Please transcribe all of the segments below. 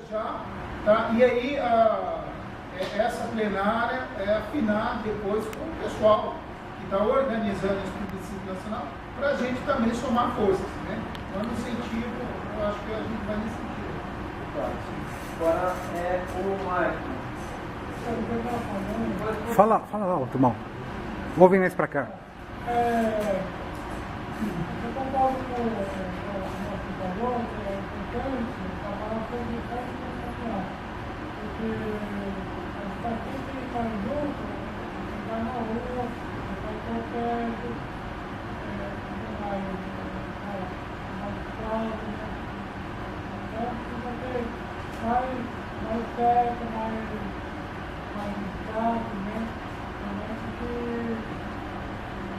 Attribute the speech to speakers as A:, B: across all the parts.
A: já, tá? E aí essa plenária é afinar depois com o pessoal que está organizando esse plebiscito nacional, para a gente também somar forças, né? Então, no sentido, eu acho que a gente vai nesse sentido.
B: Agora é o Marco.
C: Fala alto, irmão. Vou vir mais pra cá.
D: Eu concordo com o nosso valor, que é importante trabalhar sobre o ponto nacional. Porque a gente está sempre junto, vai na rua, vai qualquer mais claro, né? Então precisa ter mais perto, mais chato, né? Também porque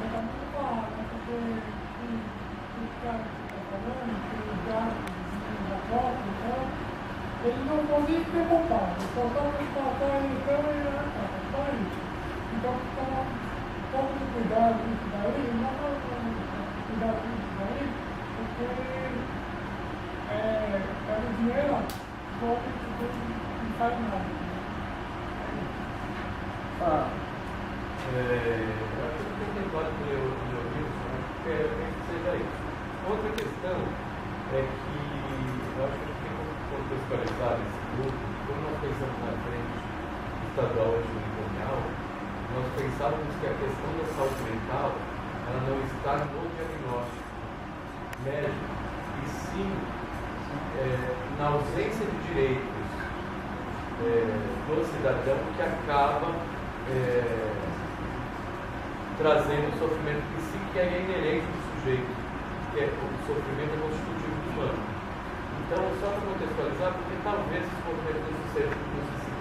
D: está muito claro, né? Porque os caras que estão falando, que os gastos da Copa, então, eles não vão nem ter poupado, só estão passar a eleição e a Copa, só isso. Então, tomar um pouco de cuidado nisso daí, não cuidado nisso daí, porque pega o dinheiro, volta e não faz nada.
E: Eu acho que tem claro que eu vi, que seja isso. Outra questão é que eu acho que tem que contextualizar esse grupo, como nós pensamos na frente estadual e uniformeal, nós pensávamos que a questão da saúde mental ela não está no diagnóstico médico, e sim na ausência de direitos do cidadão que acaba trazendo o sofrimento que é inerente do sujeito, que é o sofrimento constitutivo do humano. Então, só para contextualizar, porque talvez esses movimentos não se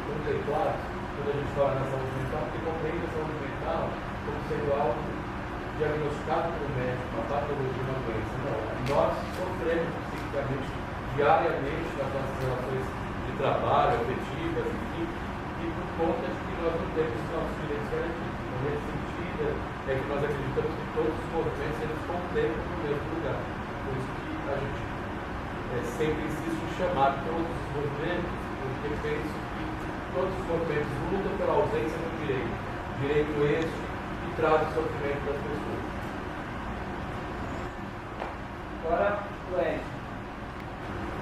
E: contemplados quando a gente fala na saúde mental, porque compreende a saúde mental como sendo algo diagnosticado pelo médico, uma patologia, uma doença. Não, nós sofremos psiquicamente, diariamente, nas nossas relações de trabalho, afetivas, enfim, e por conta de que nós não temos os nossos direitos garantidos. Então, nesse sentido, é que nós acreditamos que todos os movimentos eles contemplam no mesmo lugar. Por isso que a gente sempre insiste em chamar todos os movimentos, porque penso que todos os movimentos lutam pela ausência do direito. Direito este que traz o sofrimento das pessoas.
B: Agora, o Ed.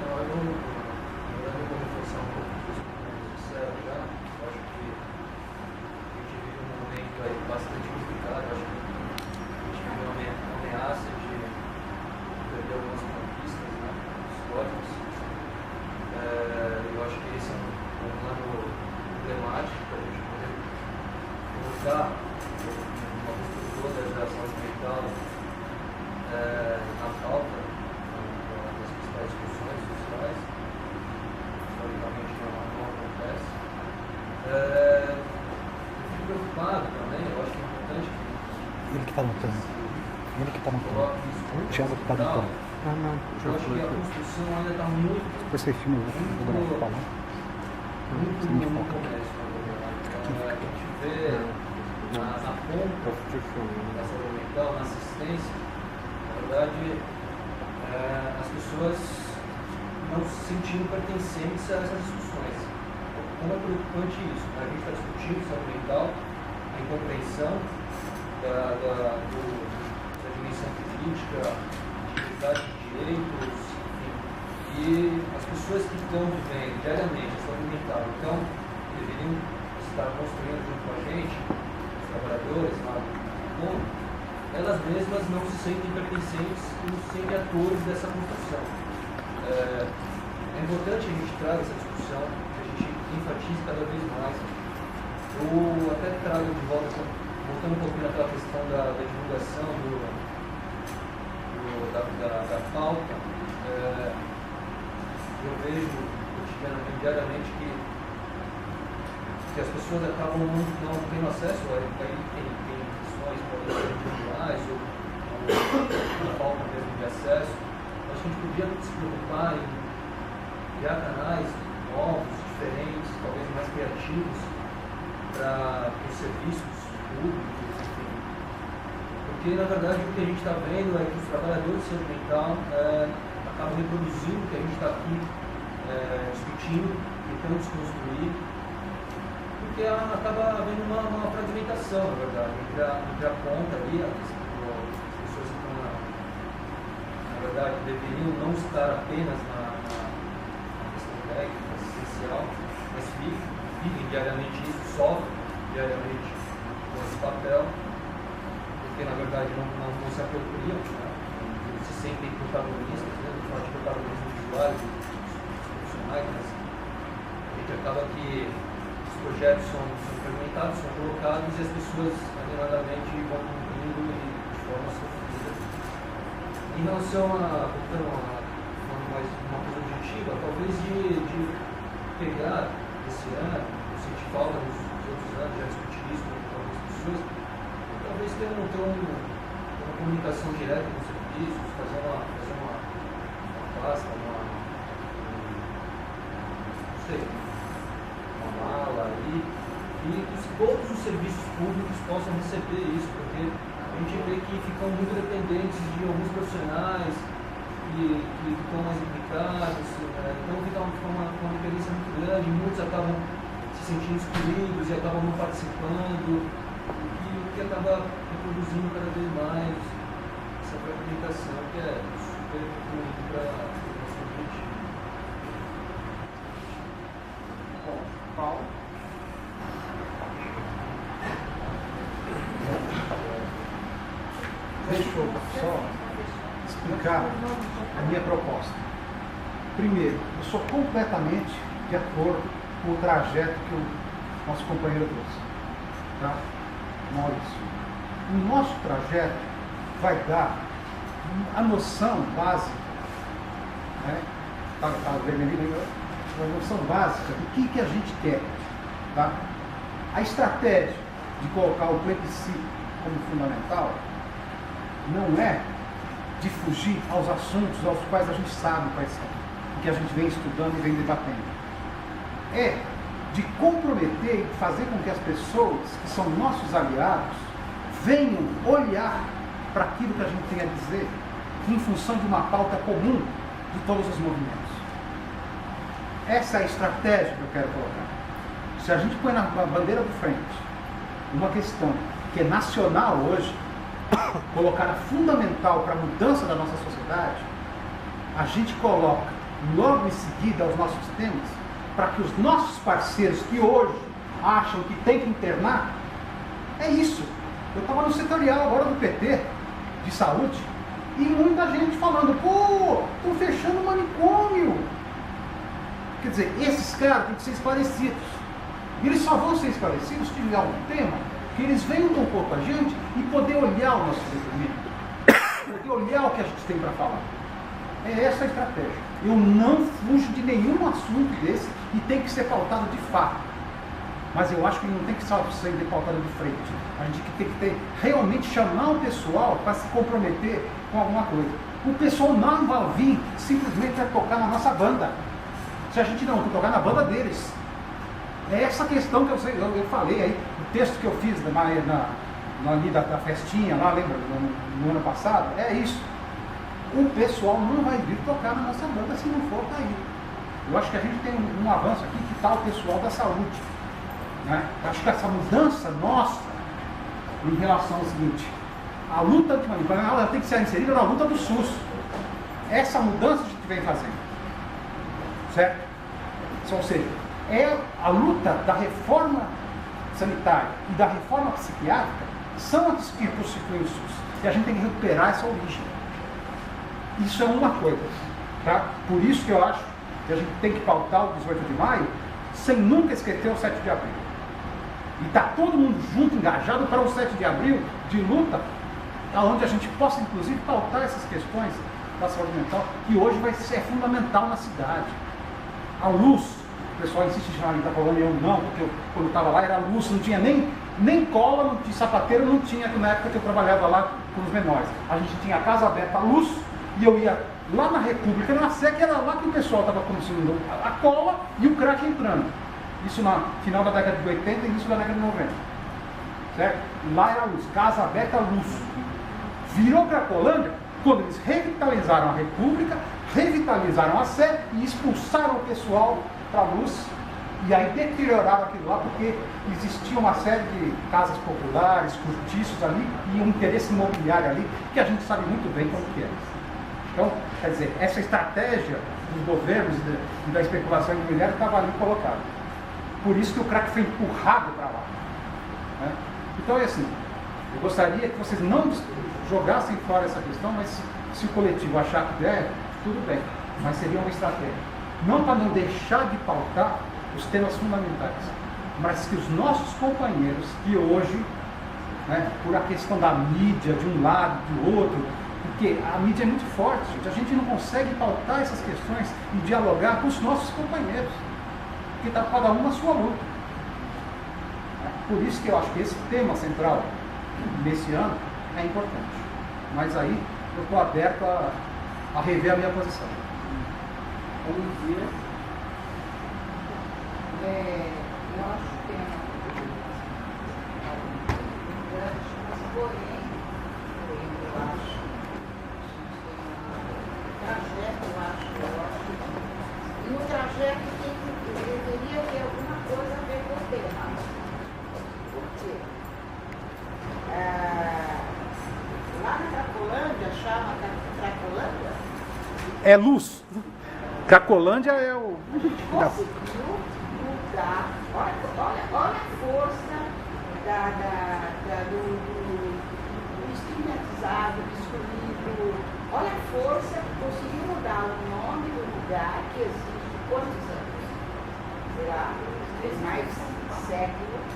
F: Eu vou reforçar um pouco disso que o disseram já. Eu acho que a gente vive um momento aí bastante complicado. Eu acho que a gente vive uma ameaça de perder algumas conquistas, né, históricas. Eu acho que esse é um lado emblemático para a gente poder colocar uma postura da saúde mental na pauta das principais discussões sociais. Historicamente não acontece. Eu fico preocupado também, eu acho que é importante que
C: Ele que tá notando. Ele que tá notando.
F: coloque isso
C: O Thiago que tá notando. Não.
F: eu acho que a construção ainda está muito
C: Depois você filma, eu vou dar uma falar.
F: muito
C: Você me
F: no
C: foca.
F: começo. A gente vê na ponta da saúde mental, na assistência, na verdade, as pessoas não se sentindo pertencentes a essas discussões. Como é preocupante isso? A gente está discutindo saúde mental, a incompreensão da dimensão política, atividade de direitos, enfim. E as pessoas que estão vivendo diariamente a saúde mental, então, deveriam estar construindo junto com a gente, os trabalhadores lá do mundo, elas mesmas não se sentem pertencentes e não se sentem atores dessa construção. É importante a gente trazer essa discussão, que a gente enfatize cada vez mais. Eu até trago de volta, voltando um pouquinho naquela questão da divulgação da pauta, eu vejo cotidianamente, diariamente, que as pessoas acabam não tendo acesso a ele, tem questões individuais ou a falta mesmo de acesso. Acho que a gente podia se preocupar em criar canais novos, diferentes, talvez mais criativos para os serviços públicos, enfim. Porque na verdade o que a gente está vendo é que os trabalhadores de saúde mental acabam reproduzindo o que a gente está aqui discutindo, tentando desconstruir, porque acaba havendo uma fragmentação, na verdade, entre a ponta ali, as pessoas que estão, na verdade, deveriam não estar apenas na questão técnica, essencial, mas vivem diariamente isso, sofrem diariamente com esse papel, porque na verdade não se apropriam, né? Eles se sentem protagonistas, né? Não falar de protagonismo visual, profissionais, mas a gente acaba que os projetos são fragmentados, são colocados e as pessoas alienadamente vão cumprindo de forma sofrida. Em relação a uma coisa objetiva, talvez de pegar esse ano, eu senti falta nos outros anos, já discuti isso com algumas pessoas, talvez ter uma comunicação direta com os serviços, fazer uma pasta, não sei, uma mala aí, e que todos os serviços públicos possam receber isso, porque a gente vê que ficam muito dependentes de alguns profissionais que ficam mais implicados, então fica uma dependência muito grande, muitos acabam se sentindo excluídos e acabam não participando, o que acaba reproduzindo cada vez mais essa fragmentação que é super ruim para o nosso objetivo.
A: Bom, Paulo.
G: Deixa eu só explicar a minha proposta. Primeiro, eu sou completamente de acordo com o trajeto que o nosso companheiro trouxe. Tá? Maurício. O nosso trajeto vai dar a noção básica, né? Tá vermelhinho aí, a noção básica do que a gente quer. Tá? A estratégia de colocar o plebiscito como fundamental não é de fugir aos assuntos aos quais a gente sabe quais são, que a gente vem estudando e vem debatendo. É de comprometer e fazer com que as pessoas que são nossos aliados venham olhar para aquilo que a gente tem a dizer em função de uma pauta comum de todos os movimentos. Essa é a estratégia que eu quero colocar. Se a gente põe na bandeira do frente uma questão que é nacional hoje, colocada fundamental para a mudança da nossa sociedade, a gente coloca logo em seguida os nossos temas para que os nossos parceiros que hoje acham que tem que internar, é isso. Eu estava no setorial agora do PT de saúde e muita gente falando, pô, estão fechando o manicômio. Quer dizer, esses caras têm que ser esclarecidos. E eles só vão ser esclarecidos se tiver algum tema que eles venham compor com a gente e poder olhar o nosso depoimento, poder olhar o que a gente tem para falar. É essa a estratégia. Eu não fujo de nenhum assunto desse e tem que ser pautado de fato. Mas eu acho que ele não tem que só ser pautado de frente. A gente tem que realmente chamar o pessoal para se comprometer com alguma coisa. O pessoal não vai vir simplesmente para tocar na nossa banda. Se a gente não tocar na banda deles. É essa questão que eu falei aí, o texto que eu fiz ali da festinha, lá, lembra, no ano passado, é isso. O pessoal não vai vir tocar na nossa banda se não for para ir. Eu acho que a gente tem um avanço aqui que está o pessoal da saúde. Né? Eu acho que essa mudança nossa em relação ao seguinte, a luta antimanicômio, ela tem que ser inserida na luta do SUS. Essa mudança a gente vem fazendo. Certo? Ou seja, é a luta da reforma sanitária e da reforma psiquiátrica são as que constituem o SUS. E a gente tem que recuperar essa origem. Isso é uma coisa. Tá? Por isso que eu acho que a gente tem que pautar o 18 de maio sem nunca esquecer o 7 de abril. E está todo mundo junto, engajado para o 7 de abril de luta, onde a gente possa inclusive pautar essas questões da saúde mental, que hoje vai ser fundamental na cidade. A luz, o pessoal insiste em chamar de Itacolândia, eu não, porque quando eu estava lá era luz, não tinha nem cola, não tinha sapateiro, não tinha, na época que eu trabalhava lá com os menores. A gente tinha a casa aberta, a luz, e eu ia lá na República, na SEC, era lá que o pessoal estava consumindo a cola e o crack entrando. Isso no final da década de 80 e início da década de 90. Certo? Lá era a luz, casa aberta, luz. Virou Cracolândia quando eles revitalizaram a República, revitalizaram a Sé e expulsaram o pessoal para a Luz, e aí deterioraram aquilo lá, porque existia uma série de casas populares, cortiços ali, e um interesse imobiliário ali, que a gente sabe muito bem como que é. Então, quer dizer, essa estratégia dos governos e da especulação imobiliária estava ali colocada. Por isso que o crack foi empurrado para lá. Né? Então é assim, eu gostaria que vocês não jogassem fora essa questão, mas se o coletivo achar que der, tudo bem, mas seria uma estratégia. Não para não deixar de pautar os temas fundamentais, mas que os nossos companheiros que hoje, né, por a questão da mídia de um lado, do outro, porque a mídia é muito forte, gente, a gente não consegue pautar essas questões e dialogar com os nossos companheiros, porque está cada um na sua luta. Por isso que eu acho que esse tema central nesse ano é importante. Mas aí eu estou aberto a rever a minha posição.
H: Eu acho que tem importante, mas porém, eu acho, o trajeto, eu acho, e no trajeto deveria ter alguma coisa a ver com o tema. Por quê? Lá na Cracolândia, chama Cracolândia?
G: É luz. Cracolândia é o...
H: Conseguiu mudar, olha a força do estigmatizado, do excluído, olha a força que conseguiu mudar o nome do lugar que existe quantos anos? Será? Mais séculos,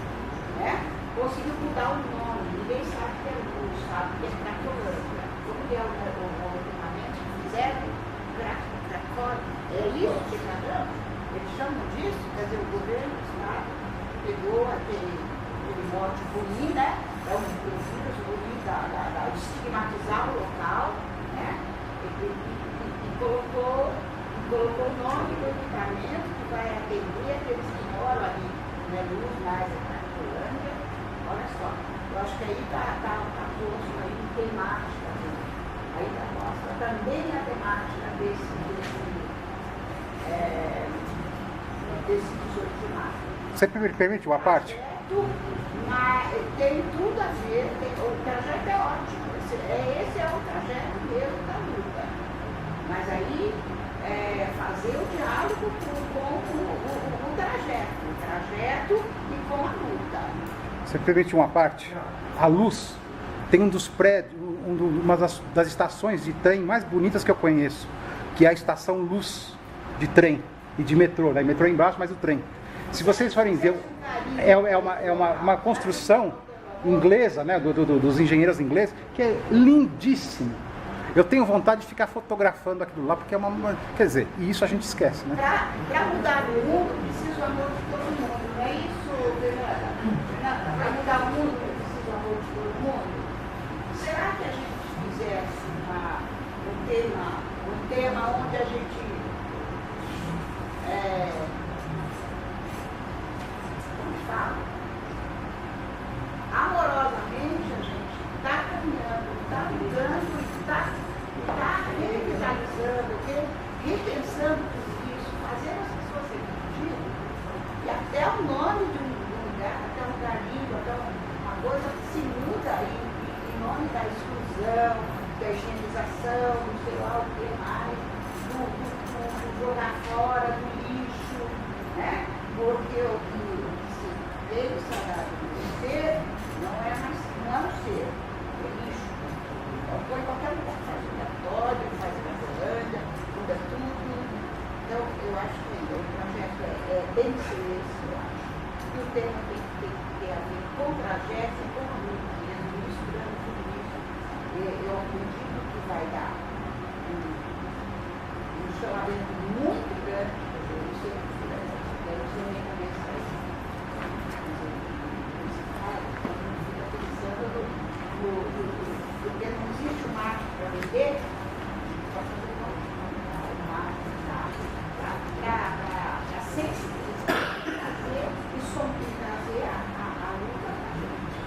H: né? Conseguiu mudar o nome, ninguém sabe que é luz, sabe que é Cracolândia. Como que é o ultimamente que fizeram? Cracólia. É isso que eles chamam disso, quer dizer, o governo do Estado pegou aquele mote ruim, né? É um vírus ruim de estigmatizar o local, né? E colocou o nome do equipamento que vai atender aqueles que moram ali, né? Luz, mais a Cracolândia. Olha só, eu acho que aí está posto aí temática, aí está mostra também a temática desse 18 de março.
G: Você me permite uma parte?
H: Mas tem tudo a ver, o trajeto é ótimo, esse é o trajeto mesmo da luta. Mas aí fazer o diálogo com o trajeto e com a luta.
G: Você me permite uma parte? A Luz tem um dos prédios, uma das estações de trem mais bonitas que eu conheço, que é a estação Luz de trem e de metrô, né? Metrô embaixo, mas o trem. Se vocês forem ver, é uma construção inglesa, né? Dos engenheiros ingleses, que é lindíssimo. Eu tenho vontade de ficar fotografando aquilo lá, porque é uma... Quer dizer, e isso a gente esquece, né?
H: Para mudar o mundo, precisa o amor de todo mundo, não é isso, Fernanda? Para mudar o mundo, precisa o amor de todo mundo. Será que a gente fizesse um tema onde a gente como fala? Amorosamente a gente está caminhando, está lutando, está revitalizando, repensando tudo isso, fazendo as pessoas refletirem, e até o nome de um lugar, até um lugar lindo, até uma coisa que se muda em nome da exclusão, da higienização, não sei lá o que mais, do jogar fora, do lixo, né? Porque o que se veio sagrado do ser não é um ser, é lixo. Então põe em qualquer lugar, faz obrigatório, faz Cracolândia, muda tudo. Então eu acho que o projeto tem que ser esse, eu acho. E o tema tem que ter a ver com o trajeto e com o grupo mesmo, misturando tudo isso. Eu acredito que vai dar um chamamento muito grande, porque não existe um marketing para vender, só fazer um marketing para sensibilizar, trazer e trazer a luta para a gente,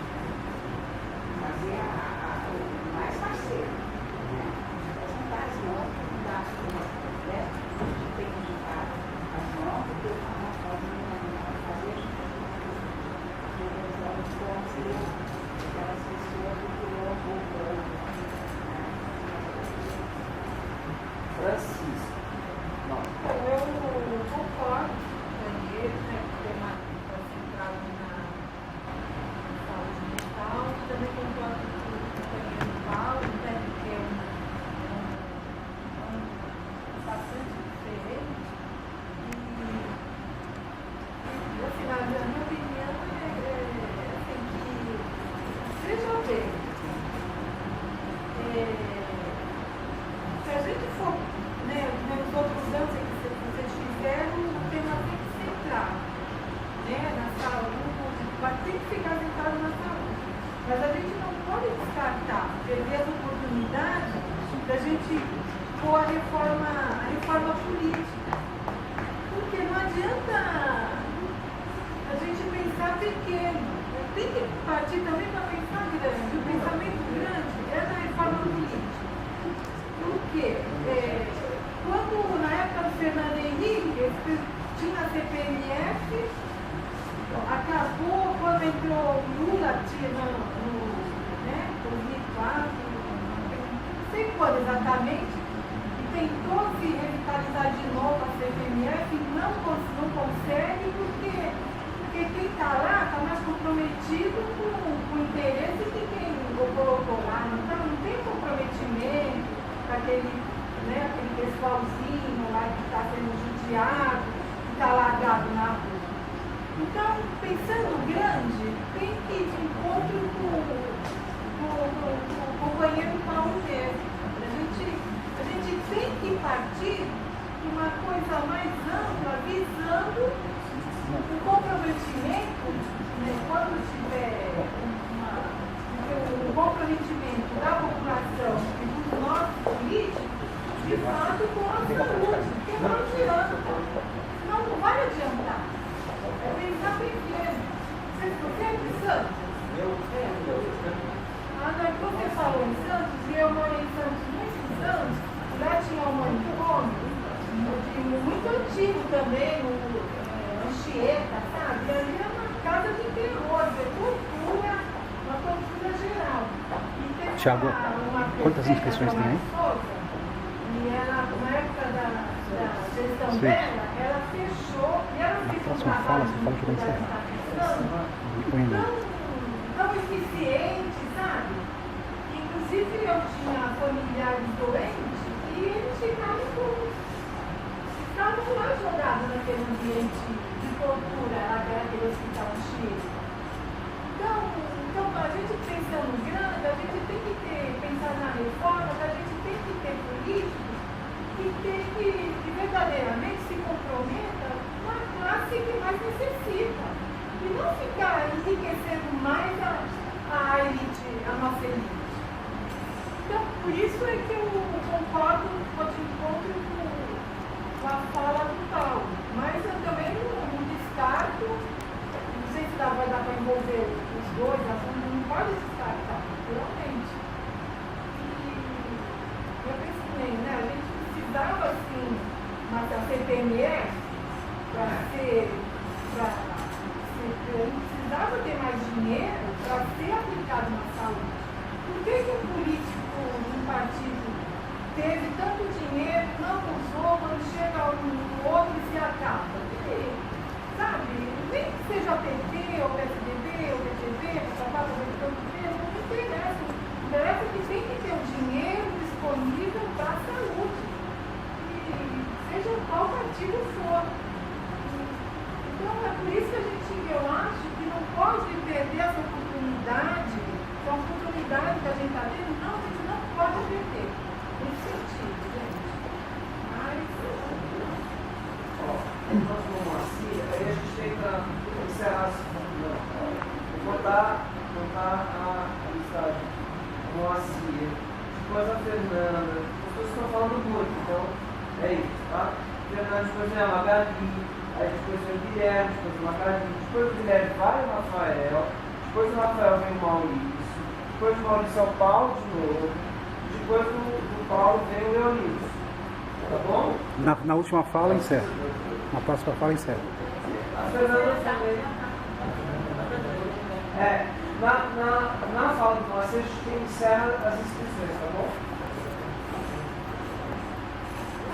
H: trazer o mais parceiro, né? Juntar as mãos, mudar as coisas. aquelas pessoas que criam um pouco.
F: Francisco. Não.
I: Eu concordo com ele, né, que tem uma central na saúde mental. Também concordo com o companheiro Paulo, né, que é bastante diferente. E assim, na minha opinião, assim, que seja bem. Se a gente for, né, nos outros anos que vocês fizeram, o tema tem que ser centrado, né, na saúde, mas tem que ficar centrado na saúde. Mas a gente não pode descartar, perder as oportunidades da gente pôr a reforma política. Porque não adianta a gente pensar pequeno. Tem que partir também para pensar grande. O pensamento grande é na reforma política. Por quê? Quando, na época do Fernando Henrique, tinha a CPMF, acabou quando entrou Lula, tinha né, 2004, não sei quando exatamente, e tentou se revitalizar de novo a CPMF, não consegue, porque quem está lá está mais comprometido com o interesse de quem o colocou lá, não tem comprometimento com aquele pessoalzinho lá que está sendo judiado, que está largado na rua. Então, pensando grande, tem que ir de encontro com o companheiro Paulo mesmo. A gente tem que partir de uma coisa mais ampla, visando o comprometimento, né, quando tiver o comprometimento da população e dos nossos políticos, de fato, com a saúde, porque não adianta, senão não vai adiantar. É pensar pequeno. Você é de Santos? Você falou em Santos, e eu morei em Santos muitos anos, lá tinha um manicômio, muito antigo também, Anchieta, sabe? E ali é uma casa de terror, de tortura, uma tortura geral.
C: Thiago, quantas inscrições tem aí?
I: E ela, na época da gestão
C: Sim.
I: dela, ela fechou, e ela ficou
C: Próxima fala, você fala que vai encerrar.
I: tão eficiente, sabe? Inclusive eu tinha familiares doentes e eles estavam lá jogados naquele ambiente de tortura, naquele hospital cheio. Então, a gente pensando grande, a gente tem que pensar na reforma, a gente tem que ter políticos que verdadeiramente se comprometa com a classe que mais necessita. E não ficar enriquecendo mais a elite, a nossa elite. Então, por isso é que eu concordo de encontro com a fala do Paulo. Mas eu também não descarto, não sei se vai dar para envolver os dois, não pode descartar, naturalmente. E eu pensei, né, a gente precisava, assim, uma CPMF a gente precisava ter mais dinheiro para ser aplicado na saúde. Por que o político de um partido teve tanto dinheiro, não usou, quando chega um outro e se acaba? Porque, sabe, nem que seja PT, ou PSDB, ou PTB, não interessa. Interessa que tem que ter o dinheiro disponível para a saúde. E seja qual partido for. Então, é por isso que eu acho que não pode perder essa oportunidade, a oportunidade que a gente está tendo, não, a gente não pode perder. Nesse sentido, gente. Mas.
F: Nós vamos assim, aí a gente tem para encerrar esse ponto. Vou botar a listagem. Moacir, depois a Fernanda. As pessoas estão falando muito, então é isso, tá? Fernanda, depois é a Magali. Aí depois vem o Guilherme, depois o Magali, depois o Guilherme vai o Rafael, depois o Rafael vem o Maurício, depois o Maurício é o Paulo de novo, depois do Paulo vem o Leonídio. Tá bom?
C: Na última fala, encerra. Na próxima fala, encerra.
F: A Fernanda também.
B: Na fala do Moacir, a gente encerra as inscrições, tá bom?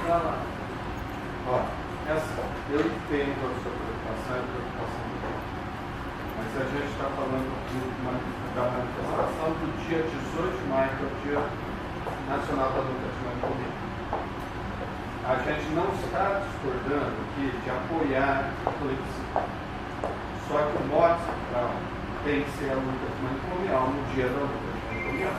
B: Vai lá.
J: Ó, eu entendo a sua preocupação e a preocupação do povo. Mas a gente está falando da manifestação do dia 18 de maio, que é o Dia Nacional da Luta Antimanicomial. A gente não está discordando aqui de apoiar a plebiscito. Só que o modo central tem que ser a luta antimanicomial no dia da luta antimanicomial.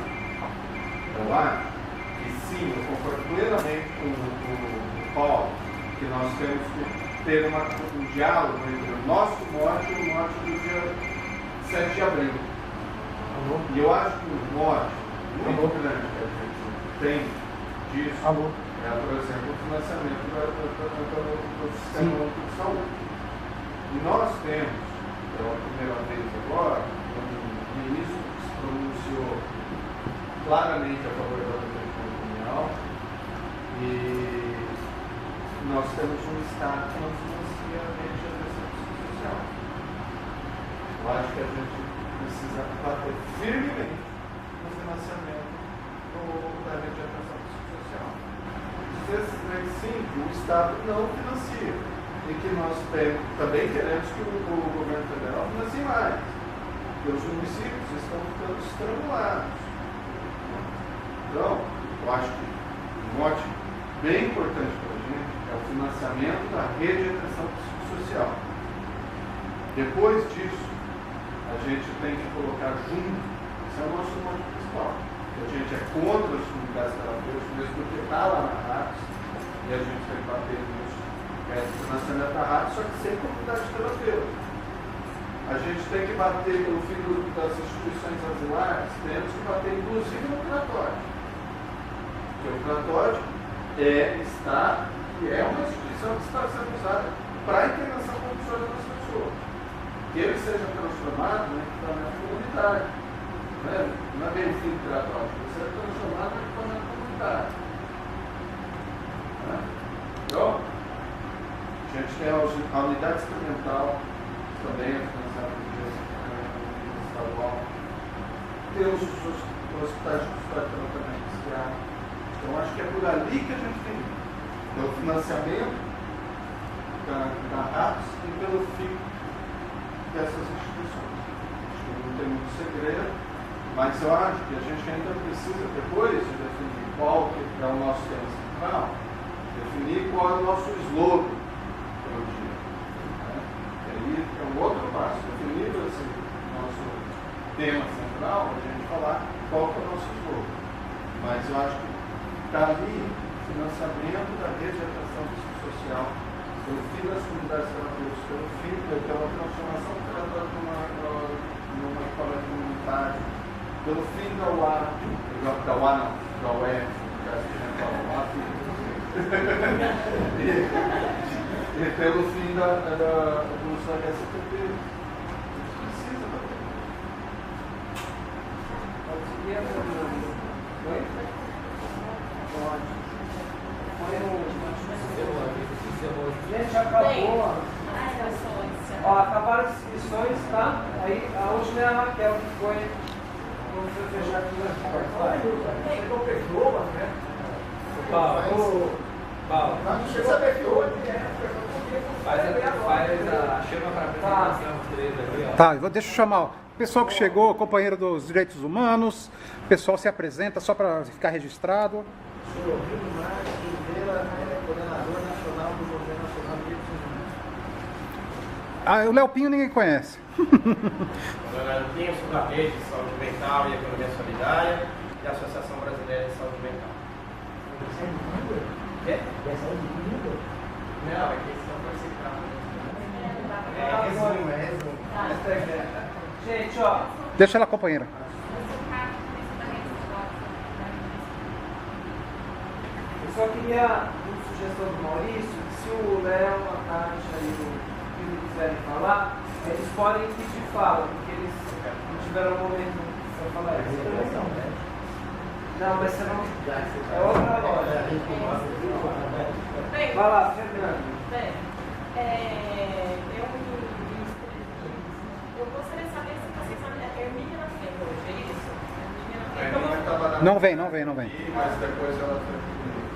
J: Eu acho que sim, eu concordo plenamente com o Paulo, que nós temos que ter um diálogo entre o nosso mote e o mote do dia 7 de abril. E eu acho que o mote muito grande que a gente tem disso é, por exemplo, o financiamento do sistema único de saúde. E nós temos, pela primeira vez agora, um ministro que se pronunciou claramente a favor da luta antimanicomial e nós temos um Estado que não financia a rede de atenção psicossocial. Eu acho que a gente precisa bater firmemente no financiamento da rede de atenção psicossocial. Sim, que o Estado não financia e que nós também queremos que o governo federal financie mais, porque os municípios estão ficando estrangulados. Então, eu acho que um mote bem importante para a gente é o financiamento da rede de atenção psicossocial. Depois disso, a gente tem que colocar junto, esse é o nosso mote principal. A gente é contra as comunidades terapêuticas, mesmo porque está lá na RAPS, e a gente tem que bater nisso. É financiamento da RAPS, só que sem comunidade terapêutica. A gente tem que bater pelo fim das instituições asilares, temos que bater inclusive no curatório. Porque o curatório é uma instituição que está sendo usada para a internação compulsória das pessoas. Que ele seja transformado no equipamento comunitário. Não é bem o fim do curatório, ele seja transformado no equipamento comunitário. Então, a gente tem a unidade experimental, também é financiada pelo estadual. Temos os hospitais de custódia de tratamento psiquiátrico. Então, acho que é por ali que a gente tem pelo financiamento da RAPS e pelo fim dessas instituições. Acho que não tem muito segredo, mas eu acho que a gente ainda precisa, depois de definir qual que é o nosso tema central, definir qual é o nosso slogan para o dia. E aí é um outro passo. Definido esse nosso tema central, a gente falar qual que é o nosso slogan. Mas eu acho que está ali o financiamento da rede de atenção psicossocial, pelo fim das comunidades terapêuticas, pelo fim pela transformação do tratamento numa equipamento comunitário, pelo fim da UA, da UF, que a gente fala UAF, e pelo fim do uso da STP. Precisa bater.
B: Pode seguir a pergunta. Oi? Pode. Gente, acabou. Ó, acabaram as inscrições, tá? Aí a última é a Raquel, que foi. Vamos fechar aqui na porta. Você não perdoa, né?
E: Paulo,
A: Não chega a saber que hoje
E: faz a chama para a apresentação dos três ali, ó.
G: Tá, deixa eu chamar o pessoal que chegou, companheiro dos direitos humanos, o pessoal se apresenta só para ficar registrado.
K: Sou Rodrigo Marques Oliveira, coordenador nacional do Governo Nacional de Direitos Humanos.
G: O Léo Pinho ninguém conhece.
K: Leonardo Pinho, sou da Rede de Saúde Mental e Economia Solidária e a Associação Brasileira de Saúde Mental. Quê? Não, é que esse não foi citado.
B: É resumo. Gente, ó.
G: Deixa ela, companheira.
B: Eu só queria uma sugestão do Maurício, que se o Léo, a Tati e o Pedro quiserem falar, eles podem pedir fala, porque eles não tiveram momento para falar isso. Não, mas você não. É outra loja. Vai lá, Fernando.
L: Eu gostaria de saber se vocês sabem,
C: Não vem, não vem.
J: aqui, mas depois ela foi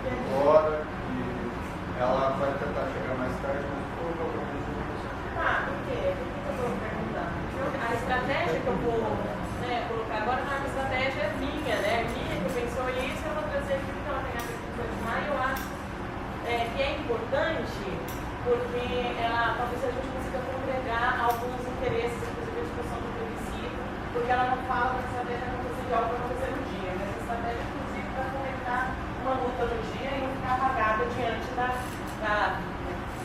J: embora e ela vai tentar chegar mais tarde, mas provavelmente não consegue chegar.
L: Ah, por quê? Por que eu estou perguntando? A estratégia que eu vou colocar agora não é uma estratégia minha, né? Minha que pensou isso, eu vou trazer aqui que ela tem a pergunta de maio, eu acho que é importante porque talvez a gente consiga congregar alguns interesses, inclusive a discussão do plebiscito, porque ela não fala da estratégia acontecer de algo para acontecer no dia, mas a estratégia, inclusive, para conectar uma luta no dia e não ficar apagada diante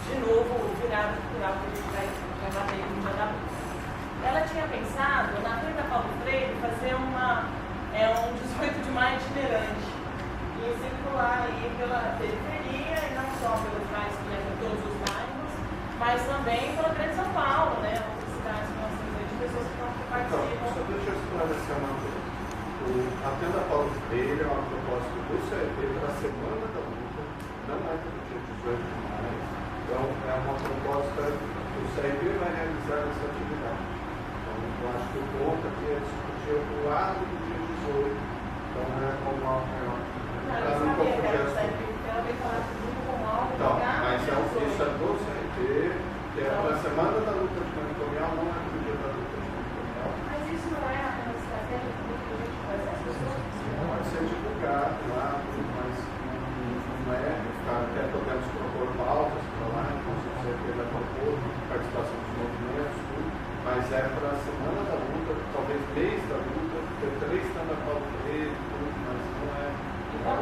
L: de novo, virada cultural que a gente vai bater no dia da luta. Ela tinha pensado, na frente da Paulo Freire, fazer um 18 de maio itinerante e circular aí pela periferia e não só pelos bairros, todos os bairros, mas também pela Grande São Paulo, né? Outras cidades que nós temos aí de pessoas que participam.
J: Então, só deixa eu esclarecer uma coisa. A Tenda Paulo Freire é uma proposta do CEP para a Semana da Luta, não é para o dia 18 de maio. Então, é uma proposta que o CEP vai realizar essa atividade. Então, eu acho que o ponto aqui é discutir o lado do dia 18. Então, não é como algo maior. Para não confundir as coisas. Então, mas isso é do CEP, que é para a Semana da Luta Antimanicomial, não é para o dia da luta antimanicomial.
L: Mas isso não é uma estratégia que a gente faz as pessoas?
J: Pode ser divulgado lá, mas não é. Até podemos propor pautas para lá, então se você vai propor participação dos movimentos, tudo, mas é para a Semana da Luta, talvez mês da luta, ter 3 stand-up Paulo Freire, tudo, mas não é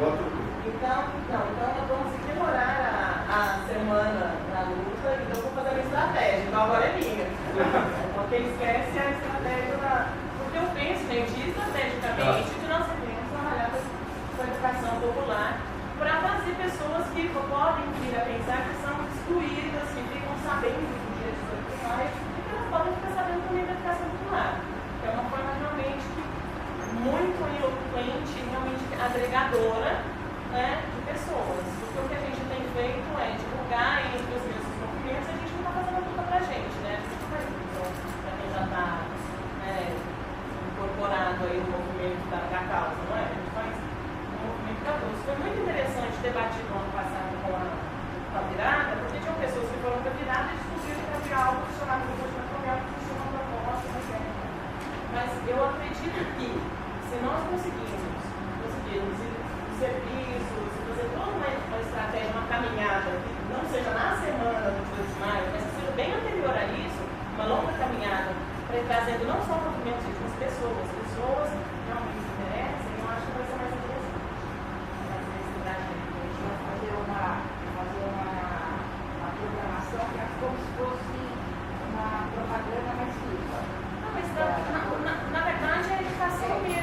J: outro grupo.
L: Então nós vamos ignorar a semana da luta, então eu vou fazer uma estratégia, então agora é minha. Porque esquece a estratégia Porque eu penso, gente, estrategicamente, que nós devemos trabalhar com a educação popular para fazer pessoas que podem vir a pensar que são excluídas, que ficam sabendo do dia 18 de maio, e que elas podem ficar sabendo também da educação popular. Que é uma forma realmente muito eloquente, realmente agregadora, né, de pessoas. Porque o que a gente tem feito é divulgar entre os mesmos movimentos, a gente não está fazendo tudo pra gente, né? A gente não faz isso para quem já está incorporado aí no movimento da causa, não é? A gente faz um movimento para todos. Foi muito interessante debater no ano passado com a virada, porque tinham pessoas que foram para a virada e descobriram que havia algo chamado de antimanicomial que tinha uma proposta, mas eu acredito que se nós conseguirmos os serviços, fazer toda uma estratégia, uma caminhada, que não seja na semana do 18 de maio, mas que seja bem anterior a isso, uma longa caminhada, para ir trazendo não só movimentos, mas pessoas realmente se interessam, eu acho que vai ser mais interessante. Fazer esse trajeto.
H: A gente vai fazer uma programação que é como se fosse uma propaganda mais viva.
L: Não, mas na verdade é a educação mesmo.